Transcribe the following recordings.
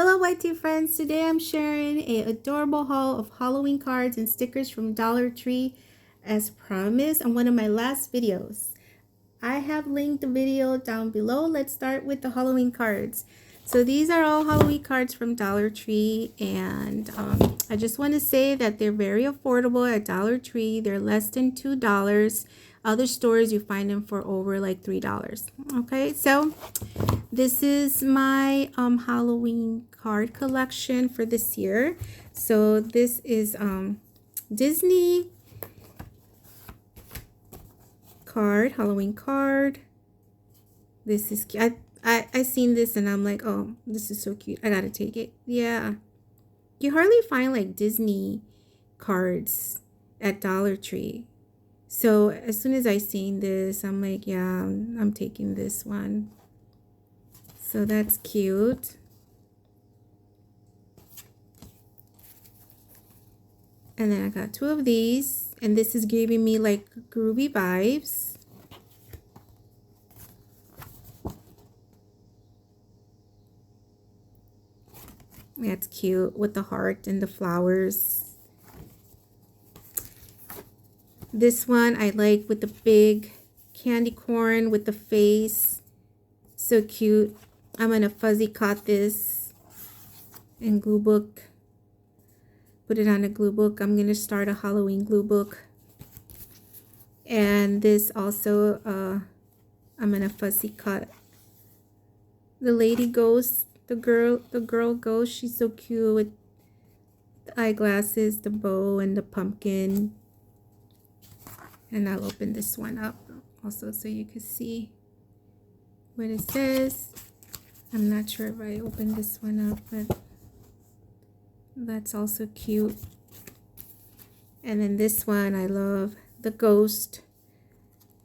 Hello YT friends, today I'm sharing a adorable haul of Halloween cards and stickers from Dollar Tree as promised on one of my last videos. I have linked the video down below. Let's start with the Halloween cards. So these are all Halloween cards from Dollar Tree, and I just want to say that they're very affordable at Dollar Tree. They're less than $2. Other stores you find them for over like $3. Okay, so this is my Halloween card collection for this year. So this is Disney card, Halloween card. This is cute. I seen this and I'm like, oh, this is so cute. I gotta take it. Yeah. You hardly find like Disney cards at Dollar Tree. So as soon as I seen this, I'm like, yeah, I'm taking this one. So that's cute. And then I got two of these. And this is giving me like groovy vibes. That's cute with the heart and the flowers. This one I like with the big candy corn with the face. So cute. I'm gonna fuzzy cut this in glue book. Put it on a glue book. I'm gonna start a Halloween glue book. And this also I'm gonna fuzzy cut the lady ghost, the girl ghost. She's so cute with the eyeglasses, the bow, and the pumpkin. And I'll open this one up also so you can see what it says. I'm not sure if I opened this one up, but that's also cute. And then this one, I love the ghost.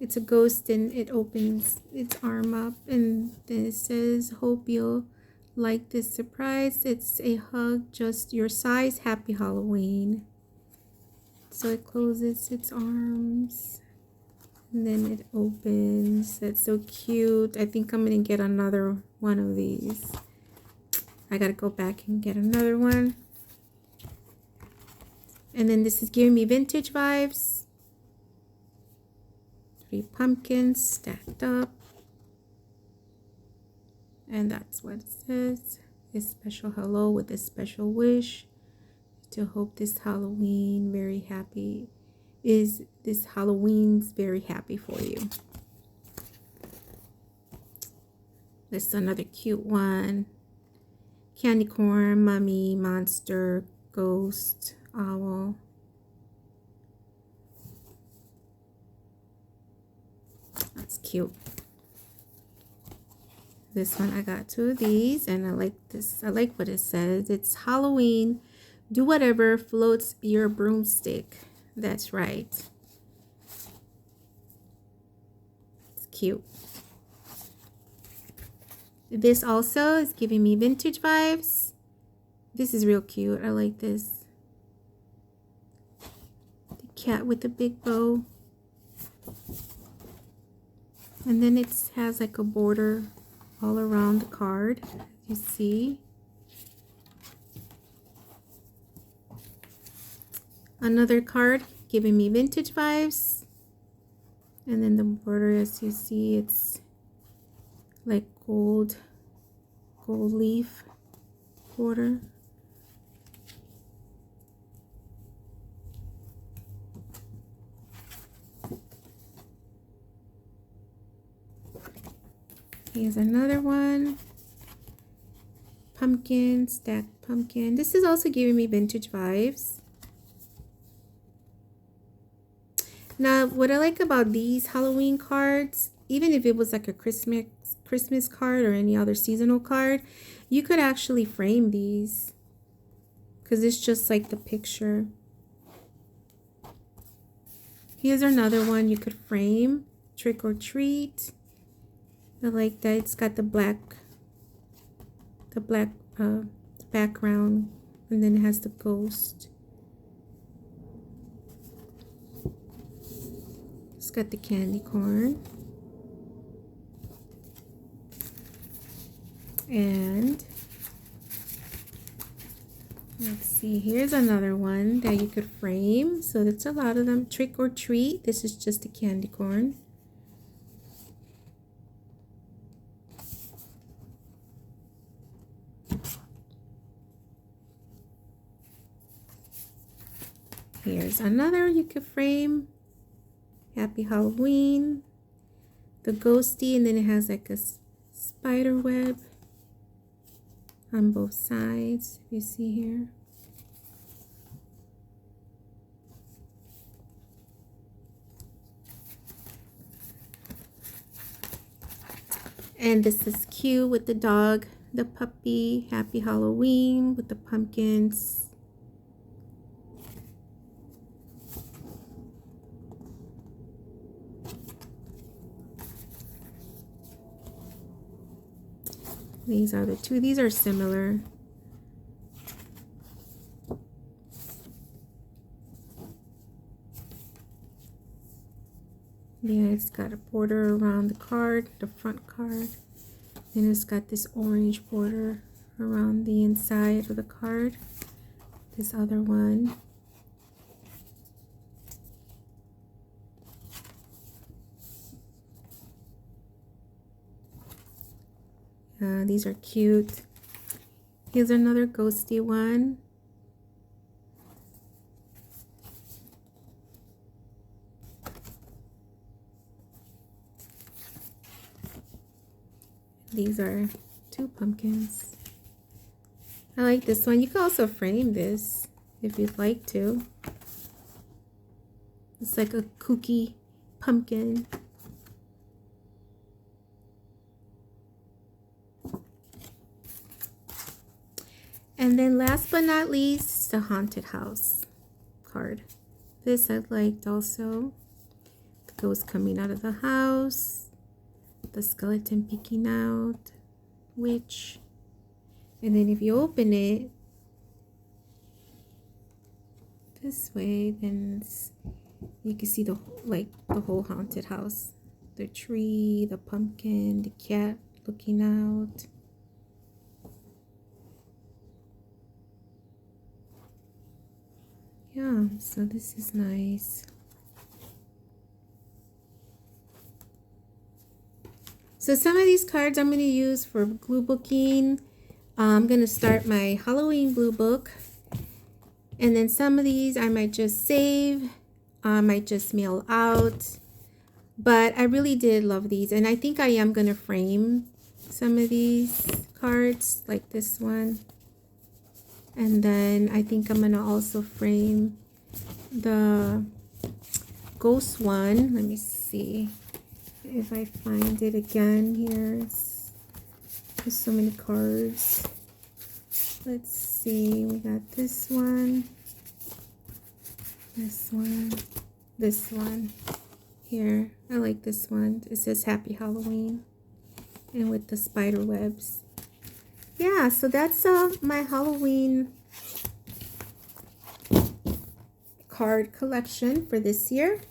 It's a ghost and it opens its arm up and then it says, hope you'll like this surprise. It's a hug just your size. Happy Halloween. So it closes its arms and then it opens. That's so cute. I think I'm gonna get another one of these. I gotta go back and get another one. And then this is giving me vintage vibes. 3 pumpkins stacked up. And that's what it says. A special hello with a special wish. To hope this Halloween very happy is this Halloween's very happy for you. This is another cute one. Candy corn, mummy, monster, ghost, owl. That's cute. This one I got 2 of these and I like this. I like what it says. It's Halloween. Do whatever floats your broomstick. That's right. It's cute. This also is giving me vintage vibes. This is real cute. I like this. The cat with the big bow. And then it has like a border all around the card, as you see. Another card giving me vintage vibes. And then the border, as you see, it's like gold leaf border. Here's another one. Pumpkin, stacked pumpkin. This is also giving me vintage vibes. Now, what I like about these Halloween cards, even if it was like a Christmas card or any other seasonal card, you could actually frame these because it's just like the picture. Here's another one you could frame. Trick or treat. I like that. It's got the black background, and then it has the ghost. It's got the candy corn. And Let's see, here's another one that you could frame. So that's a lot of them. Trick or treat. This is just a candy corn. Here's another you could frame. Happy Halloween. The ghosty, and then it has like a spider web on both sides, if you see here. And this is cute with the dog, the puppy. Happy Halloween with the pumpkins. These are the two. These are similar. Yeah, it's got a border around the card, the front card. Then it's got this orange border around the inside of the card. This other one. These are cute. Here's another ghosty one. These are two pumpkins. I like this one. You can also frame this if you'd like to. It's like a kooky pumpkin. And then last but not least, the haunted house card. This I liked also. The ghost coming out of the house. The skeleton peeking out. Witch. And then if you open it this way, then you can see the whole haunted house. The tree, the pumpkin, the cat looking out. Yeah, so this is nice. So some of these cards I'm going to use for glue booking. I'm going to start my Halloween glue book. And then some of these I might just save. I might just mail out. But I really did love these. And I think I am going to frame some of these cards, like this one. And then I think I'm going to also frame the ghost one. Let me see if I find it again here. There's so many cards. Let's see. We got this one. This one. This one. Here. I like this one. It says Happy Halloween. And with the spider webs. Yeah, so that's my Halloween card collection for this year.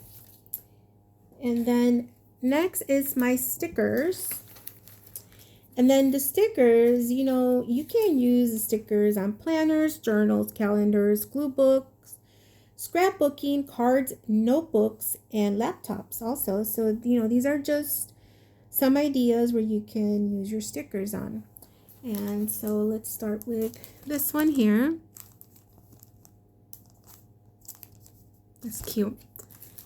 And then next is my stickers. And then the stickers, you know, you can use the stickers on planners, journals, calendars, glue books, scrapbooking, cards, notebooks, and laptops also. So, you know, these are just some ideas where you can use your stickers on. And so let's start with this one here. That's cute.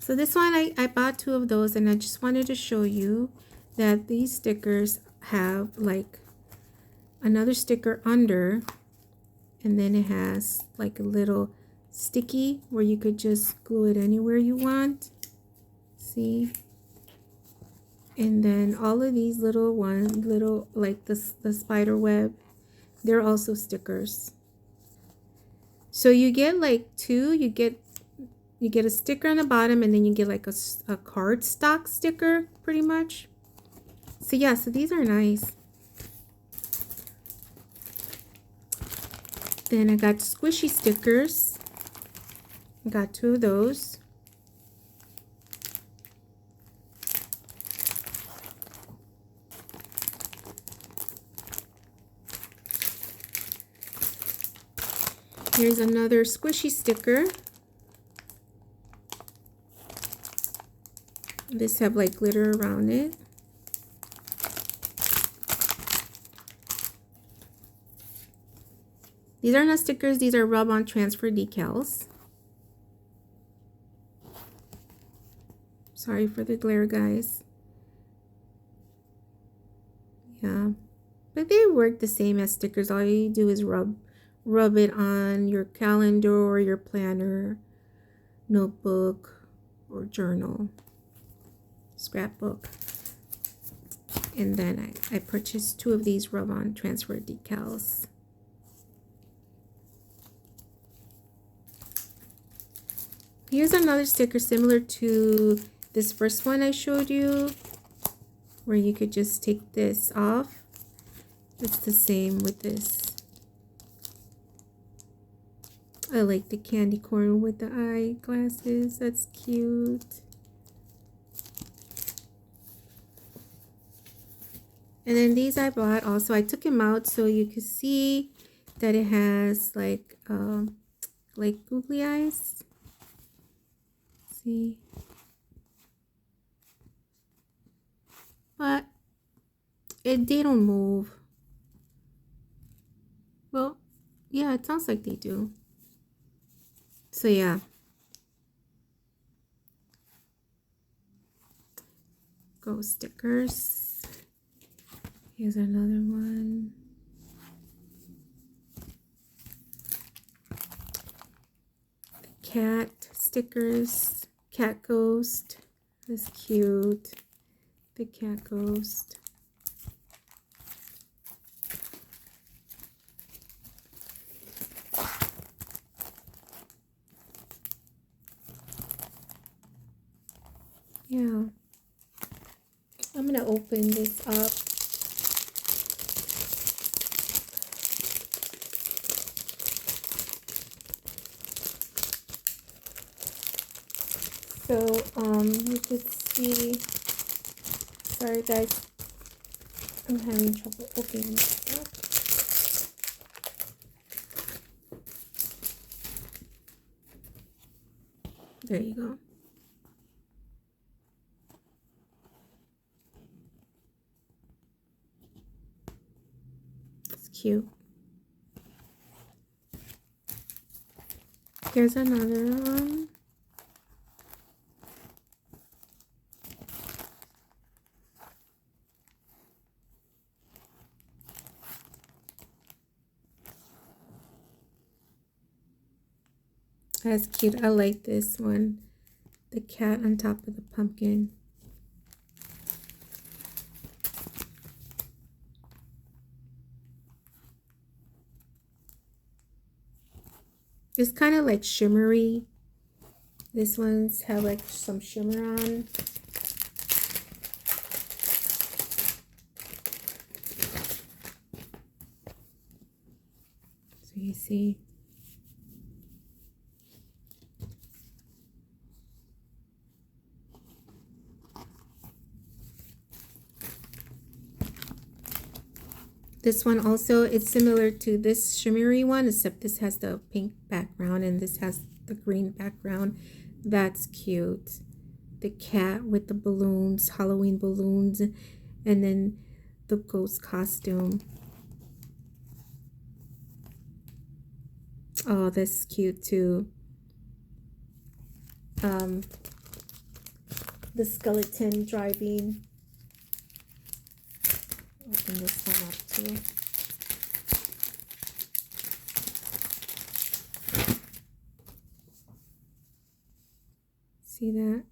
So this one, I bought two of those, and I just wanted to show you that these stickers have like another sticker under, and then it has like a little sticky where you could just glue it anywhere you want. See? And then all of these little ones, like the spider web, they're also stickers. So you get like two, you get a sticker on the bottom, and then you get like a cardstock sticker pretty much. So yeah, so these are nice. Then I got squishy stickers. I got two of those. Here's another squishy sticker. This have like glitter around it. These are not stickers, these are rub-on transfer decals. Sorry for the glare, guys. Yeah, but they work the same as stickers. All you do is rub it on your calendar or your planner, notebook, or journal, scrapbook. And then I purchased 2 of these rub-on transfer decals. Here's another sticker similar to this first one I showed you, where you could just take this off. It's the same with this. I like the candy corn with the eyeglasses. That's cute. And then these I bought also. I took them out so you could see that it has like googly eyes. See? But they don't move. Well, yeah, it sounds like they do. So yeah. Go stickers. Here's another one. The cat stickers. Cat ghost. That's cute. The cat ghost. Yeah. I'm gonna open this up. So, you could see, sorry guys, I'm having trouble opening this up. There you go. It's cute. Here's another one. That's cute. I like this one. The cat on top of the pumpkin. It's kind of like shimmery. This one's have like some shimmer on. So you see. This one also, it's similar to this shimmery one, except this has the pink background and this has the green background. That's cute. The cat with the balloons, Halloween balloons, and then the ghost costume. Oh, that's cute too. The skeleton driving. Open this one up too. See that?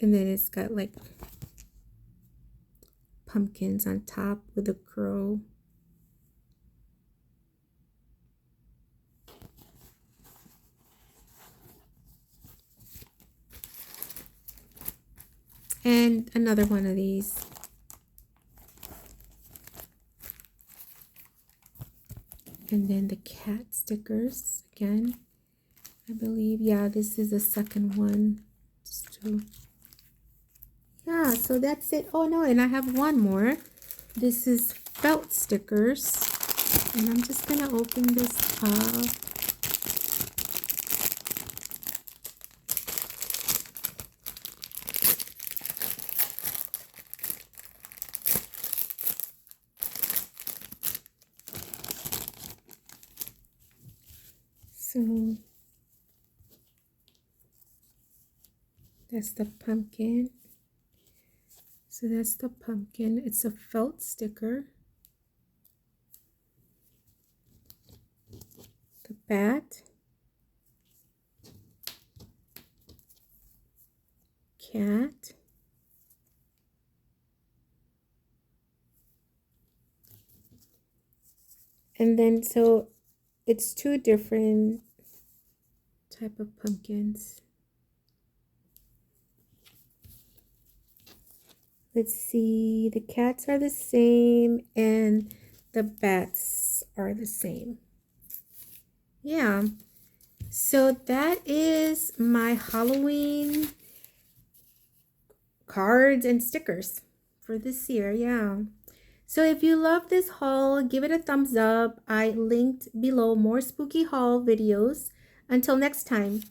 And then it's got like pumpkins on top with a crow. And another one of these. And then the cat stickers again. I believe, yeah, this is the second one. Just two. Yeah, so that's it. Oh no, and I have one more. This is felt stickers. And I'm just gonna open this up. So that's the pumpkin. So that's the pumpkin. It's a felt sticker. The bat. Cat. And then so it's two different type of pumpkins. Let's see, the cats are the same and the bats are the same. Yeah, so that is my Halloween cards and stickers for this year. Yeah. So if you love this haul, give it a thumbs up. I linked below more spooky haul videos. Until next time.